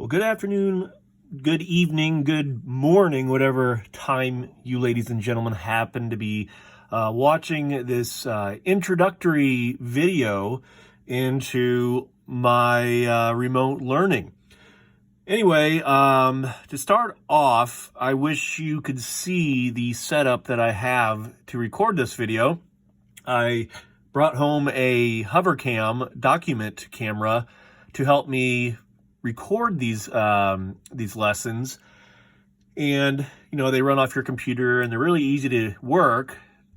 Well, good afternoon, good evening, good morning, whatever time you ladies and gentlemen happen to be watching this introductory video into my remote learning. Anyway, to start off, I wish you could see the setup that I have to record this video. I brought home a hovercam document camera to help me record these lessons, and they run off your computer and they're really easy to work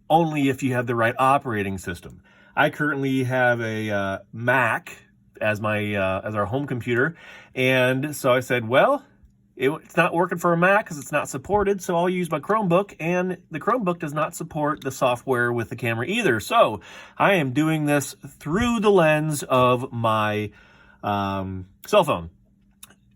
only if you have the right operating system. I currently have a Mac as my as our home computer, and so I said, well, it's not working for a Mac because it's not supported, so I'll use my Chromebook, and the Chromebook does not support the software with the camera either. So I am doing this through the lens of my cell phone.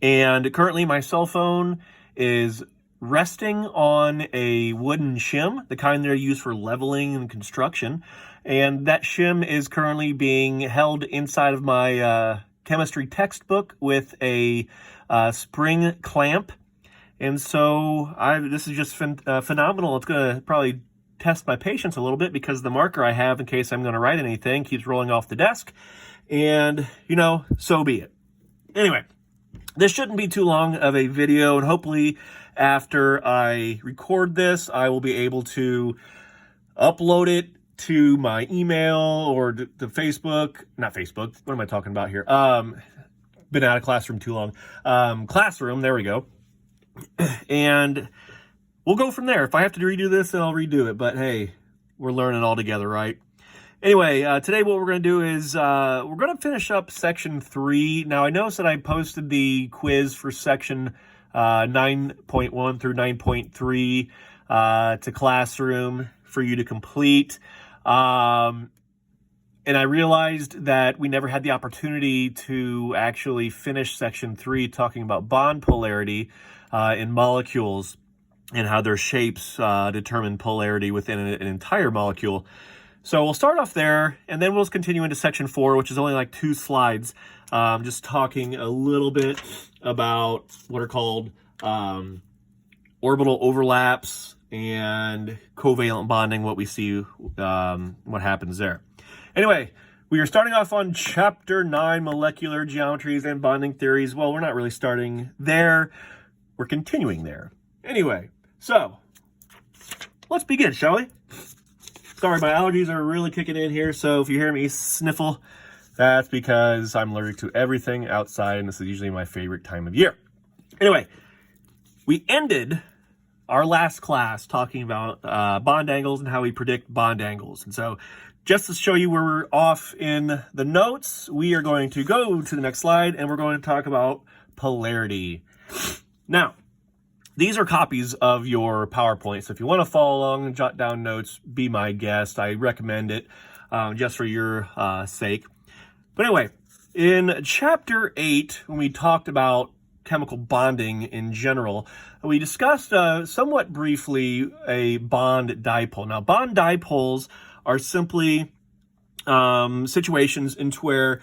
And currently my cell phone is resting on a wooden shim, the kind that are used for leveling and construction. And that shim is currently being held inside of my chemistry textbook with a spring clamp. And so this is just phenomenal. It's going to probably test my patience a little bit because the marker I have in case I'm going to write anything keeps rolling off the desk. And, so be it. Anyway, this shouldn't be too long of a video, and hopefully after I record this, I will be able to upload it to my email or to Facebook. Not Facebook. What am I talking about here? Been out of Classroom too long. Classroom, there we go. And we'll go from there. If I have to redo this, then I'll redo it. But hey, we're learning all together, right? Anyway, today what we're going to do is we're going to finish up section 3. Now, I noticed that I posted the quiz for section 9.1 through 9.3 to Classroom for you to complete. And I realized that we never had the opportunity to actually finish section 3 talking about bond polarity in molecules and how their shapes determine polarity within an entire molecule. So we'll start off there, and then we'll continue into section 4, which is only like 2 slides, just talking a little bit about what are called orbital overlaps and covalent bonding, what we see, what happens there. Anyway, we are starting off on chapter 9, molecular geometries and bonding theories. Well, we're not really starting there. We're continuing there. Anyway, so let's begin, shall we? Sorry, my allergies are really kicking in here, so if you hear me sniffle, that's because I'm allergic to everything outside, and this is usually my favorite time of year. Anyway, we ended our last class talking about bond angles and how we predict bond angles. And so just to show you where we're off in the notes, we are going to go to the next slide, and we're going to talk about polarity. Now, these are copies of your PowerPoint, so if you want to follow along and jot down notes, be my guest. I recommend it just for your sake. But anyway, in chapter 8, when we talked about chemical bonding in general, we discussed somewhat briefly a bond dipole. Now, bond dipoles are simply situations in where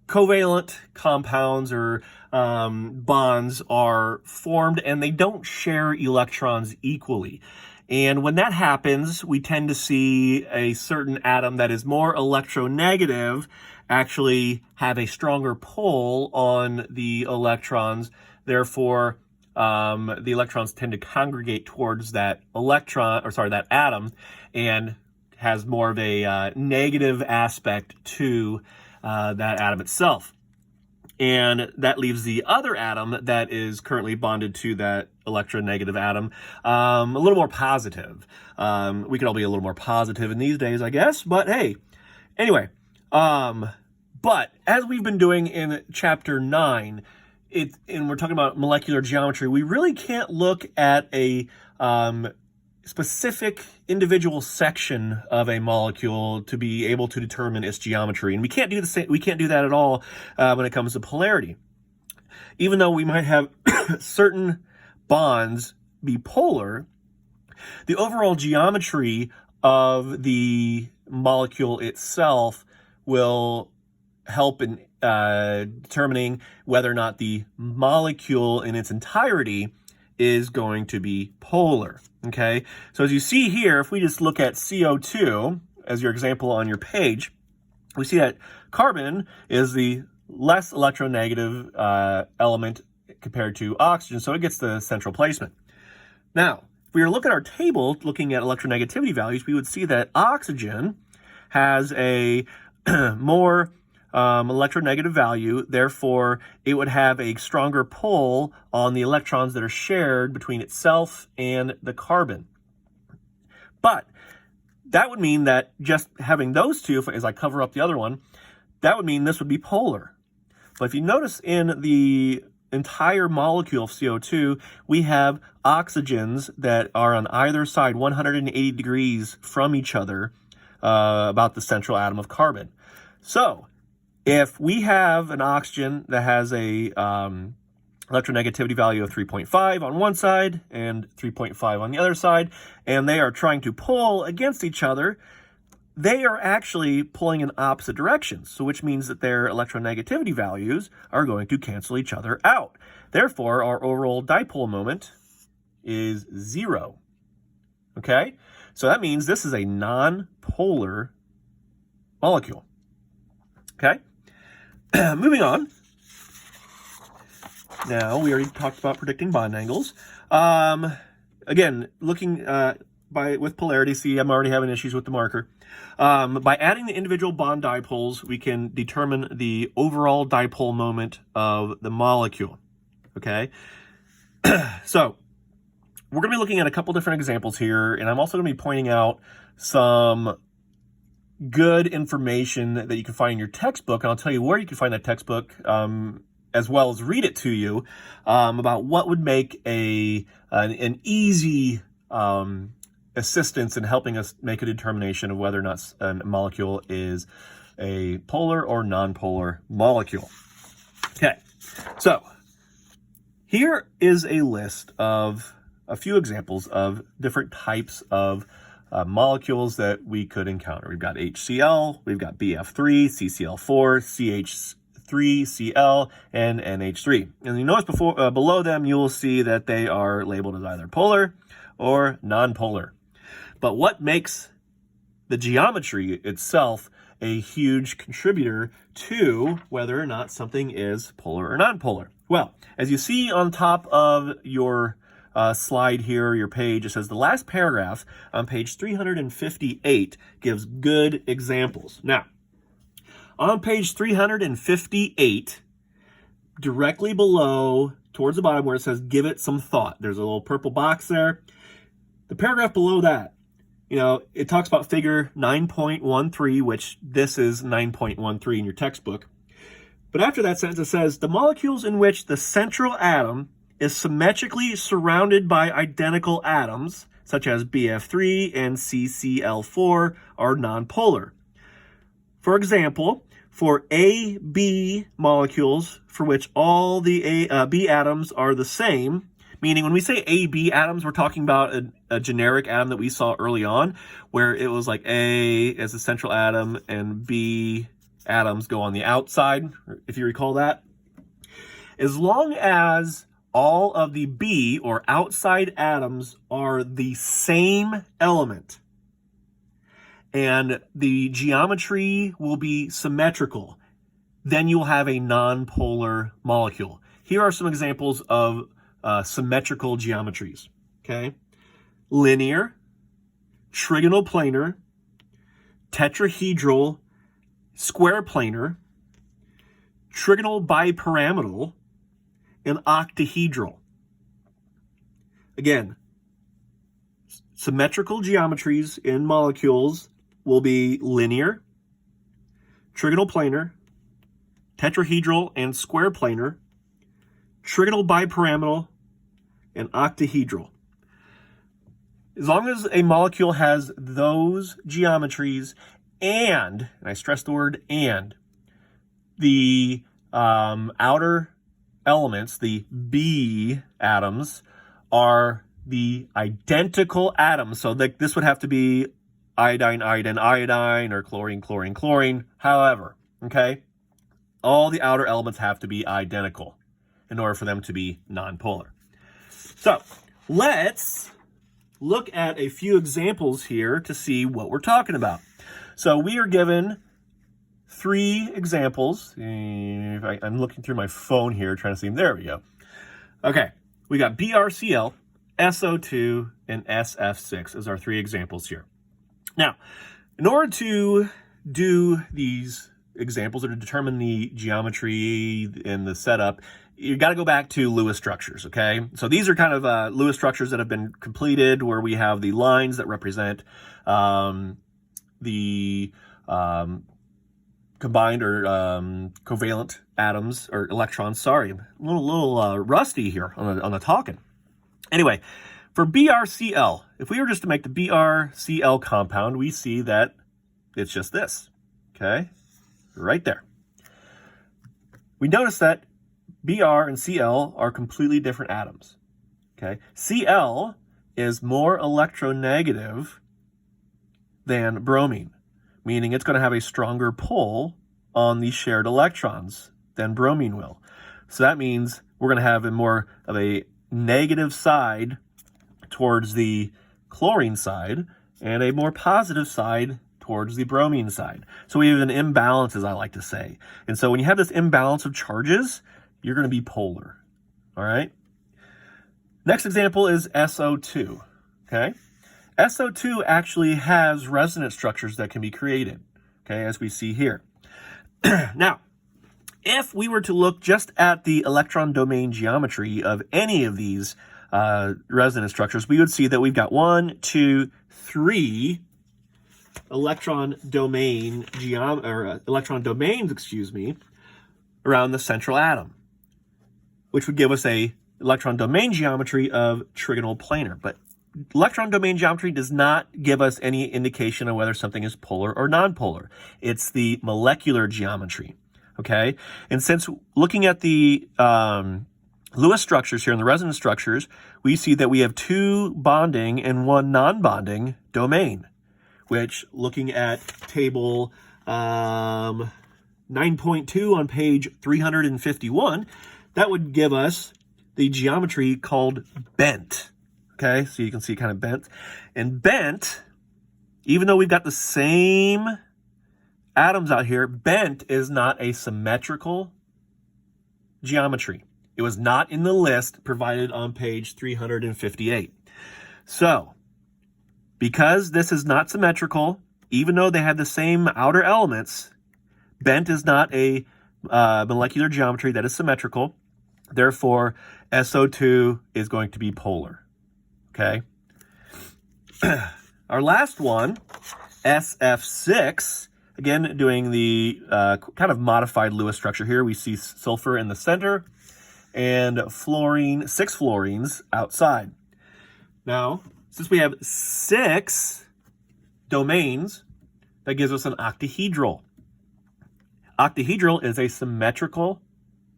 covalent compounds or bonds are formed and they don't share electrons equally. And when that happens, we tend to see a certain atom that is more electronegative actually have a stronger pull on the electrons. Therefore, the electrons tend to congregate towards that that atom, and has more of a negative aspect to that atom itself. And that leaves the other atom that is currently bonded to that electronegative atom a little more positive. We could all be a little more positive in these days, I guess, but hey. Anyway, but as we've been doing in chapter 9, and we're talking about molecular geometry, we really can't look at a specific individual section of a molecule to be able to determine its geometry, and we can't do the same. We can't do that at all when it comes to polarity. Even though we might have certain bonds be polar, the overall geometry of the molecule itself will help in determining whether or not the molecule in its entirety is going to be polar, okay? So as you see here, if we just look at CO2 as your example on your page, we see that carbon is the less electronegative element compared to oxygen, so it gets the central placement. Now, if we were to look at our table, looking at electronegativity values, we would see that oxygen has a more electronegative value, therefore it would have a stronger pull on the electrons that are shared between itself and the carbon. But that would mean that just having those two, as I cover up the other one, that would mean this would be polar. But if you notice in the entire molecule of CO2, we have oxygens that are on either side 180 degrees from each other, about the central atom of carbon. So if we have an oxygen that has a electronegativity value of 3.5 on one side and 3.5 on the other side, and they are trying to pull against each other, they are actually pulling in opposite directions, so which means that their electronegativity values are going to cancel each other out. Therefore, our overall dipole moment is 0. Okay? So that means this is a non-polar molecule. Okay? Moving on. Now, we already talked about predicting bond angles. Again, looking with polarity, see, I'm already having issues with the marker. By adding the individual bond dipoles, we can determine the overall dipole moment of the molecule. Okay? So, we're going to be looking at a couple different examples here, and I'm also going to be pointing out some good information that you can find in your textbook, and I'll tell you where you can find that textbook, as well as read it to you, about what would make an easy assistance in helping us make a determination of whether or not a molecule is a polar or non-polar molecule. Okay, so here is a list of a few examples of different types of molecules that we could encounter. We've got HCl, we've got BF3, CCl4, CH3Cl, and NH3. And you notice below them, you will see that they are labeled as either polar or non-polar. But what makes the geometry itself a huge contributor to whether or not something is polar or non-polar? Well, as you see on top of your slide here, your page, it says the last paragraph on page 358 gives good examples. Now, on page 358, directly below, towards the bottom where it says give it some thought, there's a little purple box there. The paragraph below that, it talks about figure 9.13, which this is 9.13 in your textbook. But after that sentence, it says the molecules in which the central atom is symmetrically surrounded by identical atoms, such as BF3 and CCl4, are nonpolar. For example, for AB molecules for which all the B atoms are the same, meaning when we say AB atoms, we're talking about a generic atom that we saw early on, where it was like A as the central atom and B atoms go on the outside, if you recall that. As long as all of the B or outside atoms are the same element and the geometry will be symmetrical, then you'll have a nonpolar molecule. Here are some examples of symmetrical geometries. Okay, linear, trigonal planar, tetrahedral, square planar, trigonal bipyramidal, and octahedral. Again, symmetrical geometries in molecules will be linear, trigonal planar, tetrahedral and square planar, trigonal bipyramidal, and octahedral. As long as a molecule has those geometries and I stress the word and, the outer elements, the B atoms, are the identical atoms. So this would have to be iodine, iodine, iodine, or chlorine, chlorine, chlorine, however, okay? all the outer elements have to be identical in order for them to be nonpolar. So let's look at a few examples here to see what we're talking about. So we are given 3 examples. I'm looking through my phone here trying to see them. There we go. Okay, we got BrCl, SO2, and SF6 as our 3 examples here. Now, in order to do these examples or to determine the geometry and the setup, you got to go back to Lewis structures, okay? So these are kind of Lewis structures that have been completed where we have the lines that represent the combined or covalent atoms or electrons. Sorry, I'm a little rusty here on the talking. Anyway, for BrCl, if we were just to make the BrCl compound, we see that it's just this, okay? Right there. We notice that Br and Cl are completely different atoms, okay? Cl is more electronegative than bromine, meaning it's going to have a stronger pull on the shared electrons than bromine will. So that means we're going to have a more of a negative side towards the chlorine side and a more positive side towards the bromine side. So we have an imbalance, as I like to say. And so when you have this imbalance of charges, you're going to be polar. All right. Next example is SO2. Okay. SO2 actually has resonance structures that can be created. Okay, as we see here. Now, if we were to look just at the electron domain geometry of any of these resonance structures, we would see that we've got 1, 2, 3 electron domains, around the central atom, which would give us a electron domain geometry of trigonal planar. But electron domain geometry does not give us any indication of whether something is polar or nonpolar. It's the molecular geometry, okay? And since looking at the Lewis structures here and the resonance structures, we see that we have 2 bonding and 1 non-bonding domain, which, looking at table 9.2 on page 351, that would give us the geometry called bent. Okay, so you can see kind of bent. And bent, even though we've got the same atoms out here, bent is not a symmetrical geometry. It was not in the list provided on page 358. So, because this is not symmetrical, even though they have the same outer elements, bent is not a molecular geometry that is symmetrical. Therefore, SO2 is going to be polar. Okay. Our last one, SF6, again, doing the kind of modified Lewis structure here. We see sulfur in the center and fluorine, 6 fluorines outside. Now, since we have 6 domains, that gives us an octahedral. Octahedral is a symmetrical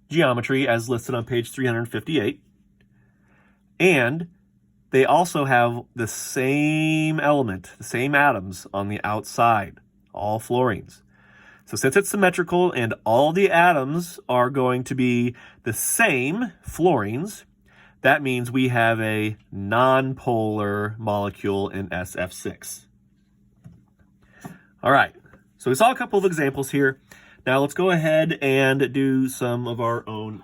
geometry as listed on page 358. And they also have the same element, the same atoms on the outside, all fluorines. So since it's symmetrical and all the atoms are going to be the same fluorines, that means we have a nonpolar molecule in SF6. All right, so we saw a couple of examples here. Now let's go ahead and do some of our own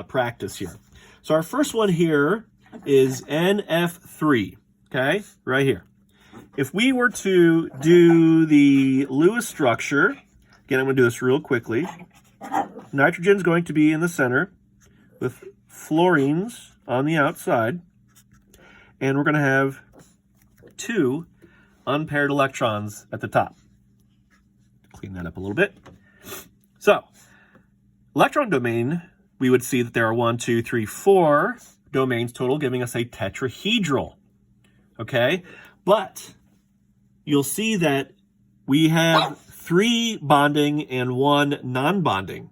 practice here. So our first one here is NF3, okay, right here. If we were to do the Lewis structure, again, I'm going to do this real quickly. Nitrogen is going to be in the center with fluorines on the outside, and we're going to have 2 unpaired electrons at the top. Clean that up a little bit. So, electron domain, we would see that there are 1, 2, 3, 4 domains total, giving us a tetrahedral. Okay, but you'll see that we have 3 bonding and 1 non-bonding.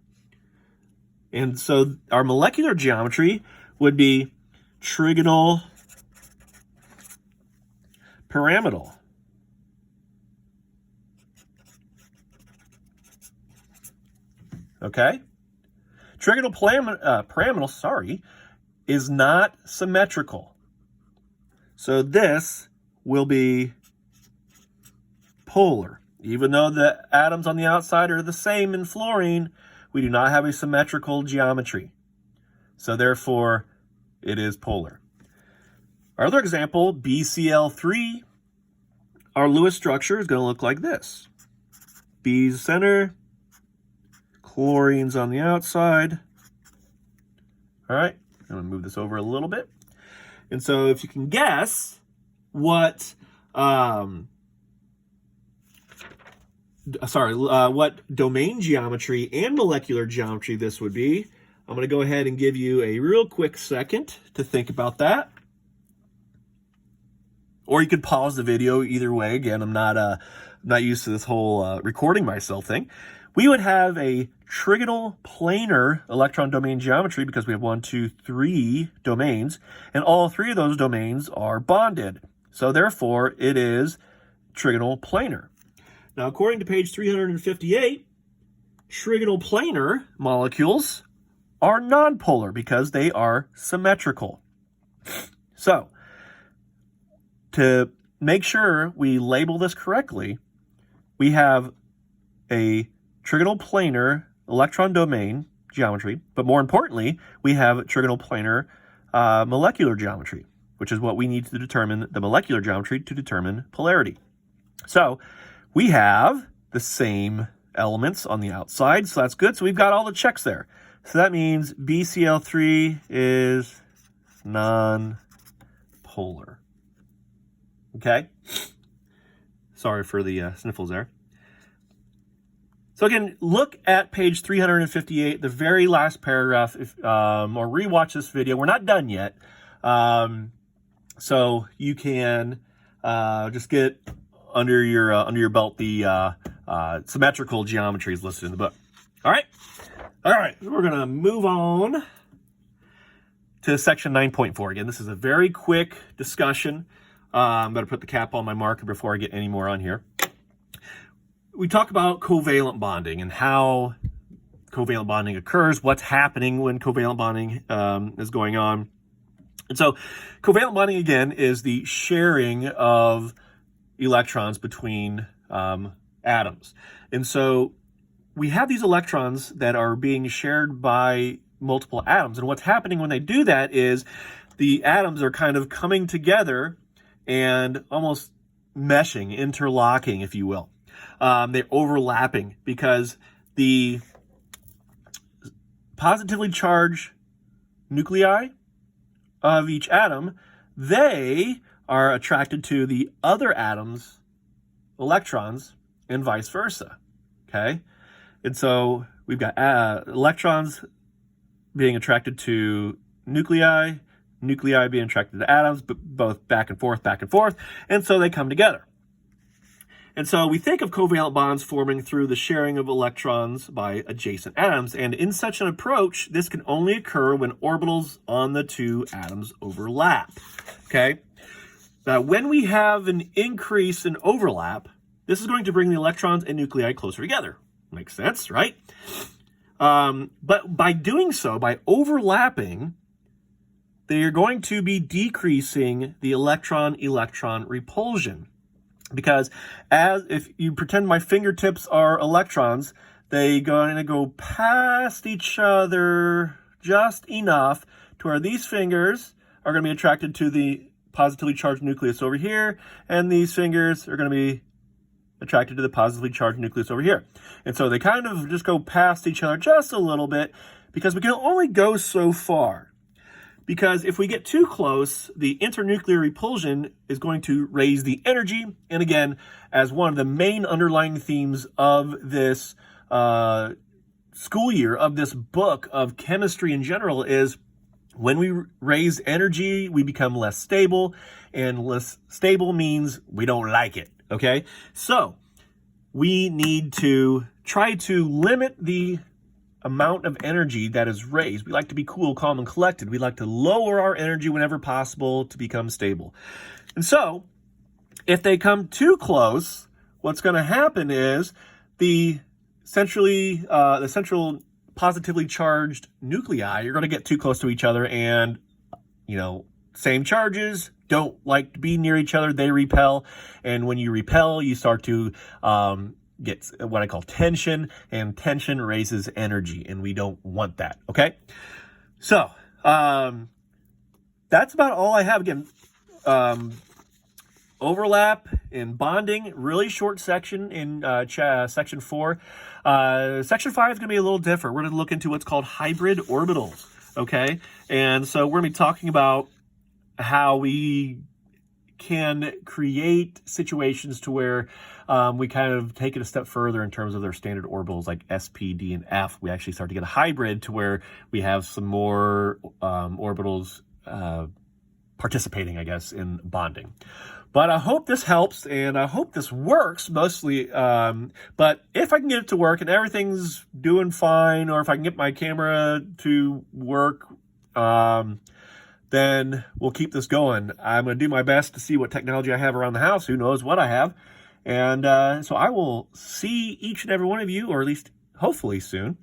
And so our molecular geometry would be trigonal pyramidal. okay? Trigonal pyramidal, is not symmetrical. So this will be polar. Even though the atoms on the outside are the same in fluorine, we do not have a symmetrical geometry. So therefore, it is polar. Our other example, BCl3, our Lewis structure is going to look like this. B's center, chlorine's on the outside. All right, I'm going to move this over a little bit. And so if you can guess what, what domain geometry and molecular geometry this would be, I'm going to go ahead and give you a real quick second to think about that. Or you could pause the video. Either way, again, I'm not used to this whole recording myself thing. We would have a trigonal planar electron domain geometry because we have 1, 2, 3 domains, and all 3 of those domains are bonded. So therefore, it is trigonal planar. Now, according to page 358, trigonal planar molecules are nonpolar because they are symmetrical. So, to make sure we label this correctly, we have a trigonal planar electron domain geometry, but more importantly, we have trigonal planar molecular geometry, which is what we need to determine the molecular geometry to determine polarity. So we have the same elements on the outside, so that's good. So we've got all the checks there. So that means BCl3 is non-polar. Okay? Sorry for the sniffles there. So again, look at page 358, the very last paragraph, or rewatch this video. We're not done yet. So you can just get under your belt the symmetrical geometries listed in the book. All right? All right, we're going to move on to section 9.4. Again, this is a very quick discussion. I'm going to put the cap on my marker before I get any more on here. We talk about covalent bonding and how covalent bonding occurs, what's happening when covalent bonding is going on. And so covalent bonding, again, is the sharing of electrons between atoms. And so we have these electrons that are being shared by multiple atoms. And what's happening when they do that is the atoms are kind of coming together and almost meshing, interlocking, if you will. They're overlapping because the positively charged nuclei of each atom, they are attracted to the other atom's electrons and vice versa, okay? And so we've got electrons being attracted to nuclei, nuclei being attracted to atoms, but both back and forth, and so they come together. And so we think of covalent bonds forming through the sharing of electrons by adjacent atoms, and in such an approach, this can only occur when orbitals on the two atoms overlap, okay? Now, when we have an increase in overlap, this is going to bring the electrons and nuclei closer together. Makes sense, right? But by doing so, by overlapping, they are going to be decreasing the electron-electron repulsion. Because if you pretend my fingertips are electrons, they're going to go past each other just enough to where these fingers are going to be attracted to the positively charged nucleus over here, and these fingers are going to be attracted to the positively charged nucleus over here. And so they kind of just go past each other just a little bit because we can only go so far. Because if we get too close, the internuclear repulsion is going to raise the energy. And again, as one of the main underlying themes of this school year, of this book of chemistry in general, is when we raise energy, we become less stable. And less stable means we don't like it, okay? So we need to try to limit the amount of energy that is raised. We like to be cool, calm, and collected. We like to lower our energy whenever possible to become stable. And so, if they come too close, what's going to happen is the central positively charged nuclei, you're going to get too close to each other, and, same charges don't like to be near each other. They repel. And when you repel, you start to get what I call tension, and tension raises energy, and we don't want that. Okay. So, that's about all I have. Again, overlap and bonding, really short section in section 4. Section 5 is going to be a little different. We're going to look into what's called hybrid orbitals. Okay. And so we're going to be talking about how we can create situations to where we kind of take it a step further in terms of their standard orbitals like S, P, D, and F. We actually start to get a hybrid to where we have some more orbitals participating, I guess, in bonding. But I hope this helps, and I hope this works mostly. But if I can get it to work and everything's doing fine, or if I can get my camera to work, then we'll keep this going. I'm going to do my best to see what technology I have around the house. Who knows what I have. And so I will see each and every one of you, or at least hopefully soon.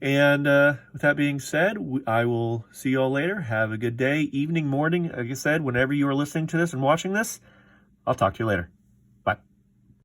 And with that being said, I will see you all later. Have a good day, evening, morning. Like I said, whenever you are listening to this and watching this, I'll talk to you later.